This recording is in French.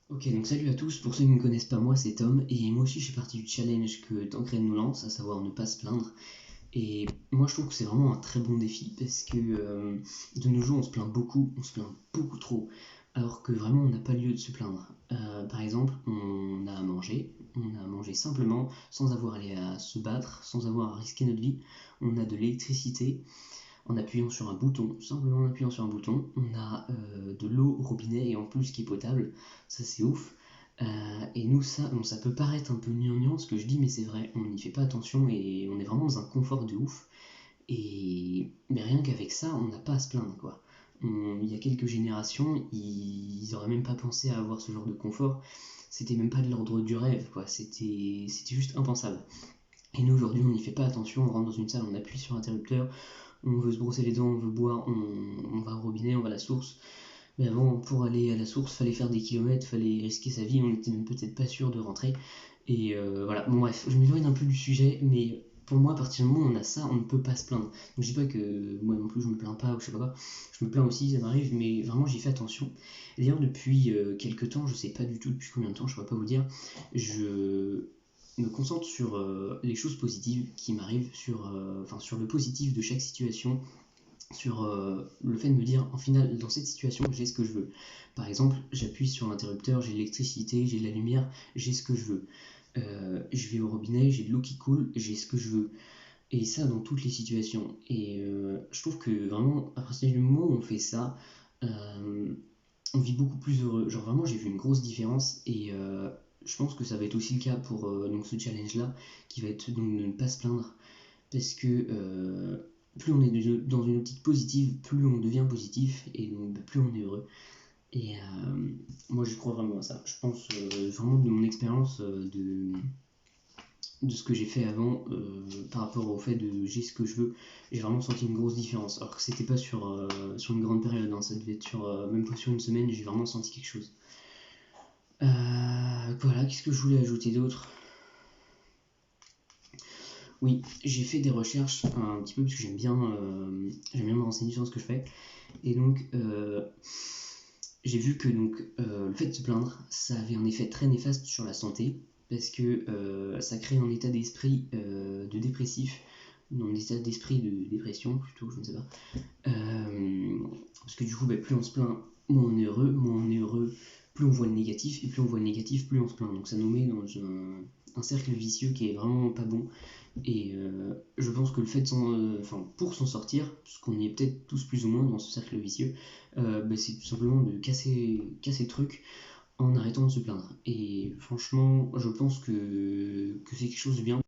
Ok, donc salut à tous, pour ceux qui ne me connaissent pas, moi c'est Tom, et moi aussi je fais partie du challenge que Tancred nous lance, à savoir ne pas se plaindre. Et moi je trouve que c'est vraiment un très bon défi, parce que de nos jours on se plaint beaucoup, on se plaint beaucoup trop, alors que vraiment on n'a pas lieu de se plaindre. Par exemple, on a à manger simplement, sans avoir à aller à se battre, sans avoir à risquer notre vie, on a de l'électricité, en appuyant sur un bouton, simplement en appuyant sur un bouton, on a de l'eau au robinet et en plus qui est potable, ça c'est ouf. Et nous, ça, bon, ça peut paraître un peu gnangnan ce que je dis, mais c'est vrai, on n'y fait pas attention et on est vraiment dans un confort de ouf. Et mais rien qu'avec ça, on n'a pas à se plaindre quoi. Il y a quelques générations, ils auraient même pas pensé à avoir ce genre de confort. C'était même pas de l'ordre du rêve quoi. C'était juste impensable. Et nous aujourd'hui, on n'y fait pas attention. On rentre dans une salle, on appuie sur l'interrupteur, on veut se brosser les dents, on veut boire, on va au robinet, on va à la source. Mais avant, pour aller à la source, fallait faire des kilomètres, fallait risquer sa vie, on était même peut-être pas sûr de rentrer. Et voilà, bon bref, je m'éloigne un peu du sujet, mais pour moi, à partir du moment où on a ça, on ne peut pas se plaindre. Donc je dis pas que moi non plus je me plains pas ou je sais pas quoi, je me plains aussi, ça m'arrive, mais vraiment j'y fais attention. Et d'ailleurs, depuis quelques temps, je sais pas du tout depuis combien de temps, je pourrais pas vous dire, je me concentre sur les choses positives qui m'arrivent, sur le positif de chaque situation, sur le fait de me dire, en final, dans cette situation, j'ai ce que je veux. Par exemple, j'appuie sur l'interrupteur, j'ai de l'électricité, j'ai de la lumière, j'ai ce que je veux. Je vais au robinet, j'ai de l'eau qui coule, j'ai ce que je veux. Et ça dans toutes les situations. Et je trouve que vraiment, à partir du moment où on fait ça, euh, on vit beaucoup plus heureux. Genre vraiment, j'ai vu une grosse différence et je pense que ça va être aussi le cas pour donc ce challenge-là, qui va être donc de ne pas se plaindre parce que plus on est dans une optique positive, plus on devient positif et donc plus on est heureux. Et moi je crois vraiment à ça. Je pense vraiment de mon expérience de ce que j'ai fait avant par rapport au fait de j'ai ce que je veux, j'ai vraiment senti une grosse différence. Alors que c'était pas sur une grande période, hein, ça devait être même pas sur une semaine, j'ai vraiment senti quelque chose. Voilà, qu'est-ce que je voulais ajouter d'autre? Oui, j'ai fait des recherches un petit peu parce que j'aime bien me renseigner sur ce que je fais. Et donc, j'ai vu que le fait de se plaindre, ça avait un effet très néfaste sur la santé, parce que ça crée un état d'esprit de dépressif, non, un état d'esprit de dépression plutôt, je ne sais pas. Parce que du coup, plus on se plaint, moins on est heureux, plus on voit le négatif, et plus on voit le négatif, plus on se plaint. Donc ça nous met dans un cercle vicieux qui est vraiment pas bon. Et je pense que le fait pour s'en sortir, parce qu'on y est peut-être tous plus ou moins dans ce cercle vicieux, c'est tout simplement de casser le truc en arrêtant de se plaindre. Et franchement, je pense que c'est quelque chose de bien.